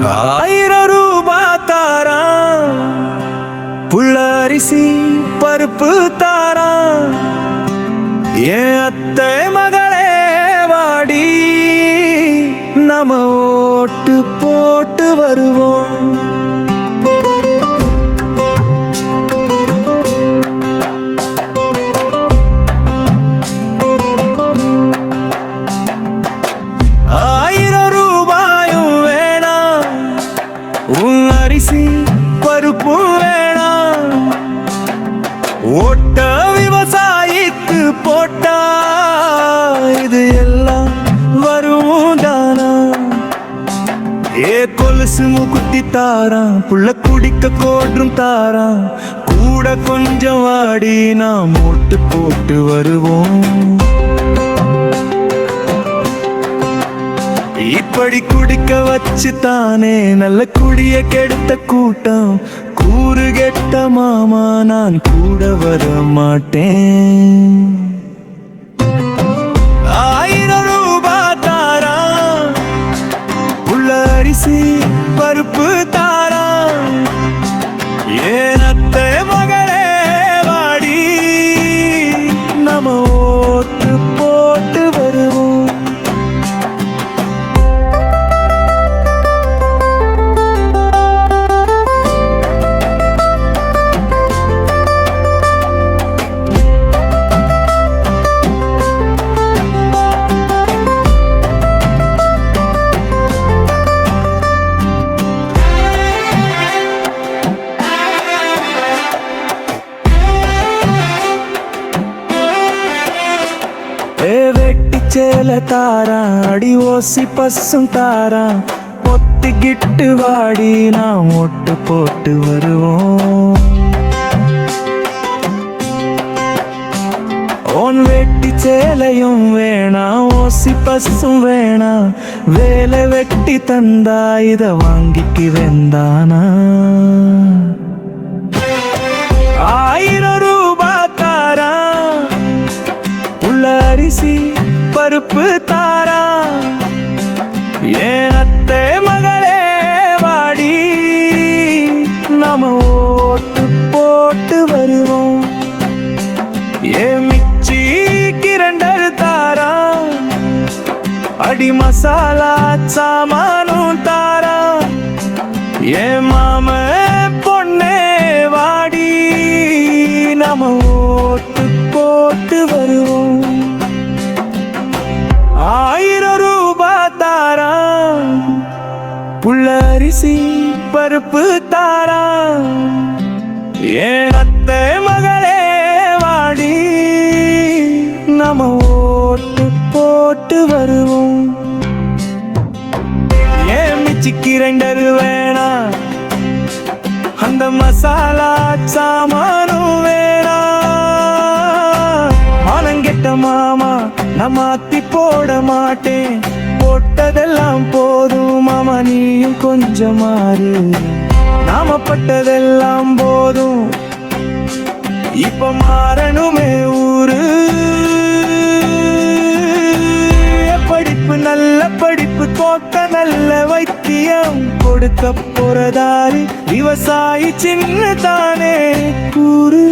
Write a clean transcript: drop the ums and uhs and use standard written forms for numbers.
₹1000 தாரான், புள்ள அரிசி பருப்பு தாரான். என் அத்தை மகளே வாடி, நம்ம ஓட்டு போட்டு வருவோம். ₹1000 வேணாம், உன் அரிசி பருப்பு வேணாம். ஓட்ட விவசாயிக்கு போட்டா இது எல்லாம் வரும் தானா? ஏ கொலுசு முகுத்தி தாரான், புள்ள குடிக்க கோற்றும் தாரான். கூட கொஞ்சம் வாடி, நாம் ஓட்டு போட்டு வருவோம். இப்படி குடிக்க வச்சு தானே நல்ல குடிய கெடுத்த கூட்டம். கூறு கெட்ட மாமா, நான் கூட வர மாட்டேன். ₹1000 தாரான், உள்ள அரிசி பருப்பு தாரான். ஏன் அத்தை மகளே வாடி, நம்ம ஓட்டு போட்டு வருவோம். வெட்டி சேல தாரான், அடி ஓசி பசும் தாரான். ஒத்திக்கிட்டு வாடி, நாம் ஓட்டு போட்டு வருவோம். ஓன் வெட்டி சேலையும் வேணாம், ஓசி பசும் வேணாம். வேலை வெட்டி தந்தா இத வாங்கிக்கு வெந்தானா? ₹1000 தாரான், உள்ள அரிசி பருப்பு தாரான். ஏன் அத்தை மகளே வாடி, நாம ஓட்டு போட்டு வருவோம். ஏன் மிச்சி கிரண்டர் தாரான், அடி மசாலா சாமானும் தாரான். ஏன் மாம பொண்ணே வாடி, நாம ஓட்டு போட்டு வருவோம். ₹1000 தாரான், புள்ள அரிசி பருப்பு தாரான். ஏன் அத்தை மகளே வாடி, நாம ஓட்டு போட்டு வருவோம். ஏன் மிச்சி கிரைண்டர் வேணாம், அந்த மசாலா சாமானும் வேணாம். ஆனங்கெட்ட மாமா, நான் மாத்தி போட மாட்டேன். போட்டதெல்லாம் போதும் மாமா, நீயும் கொஞ்சம் மாறு. நாம பட்டதெல்லாம் போதும், இப்ப மாறணுமே ஊரு. படிப்பு நல்ல படிப்பு, தோட்ட நல்ல வைத்தியம். கொடுக்க போறதாரி விவசாயி சின்ன தானே கூறு.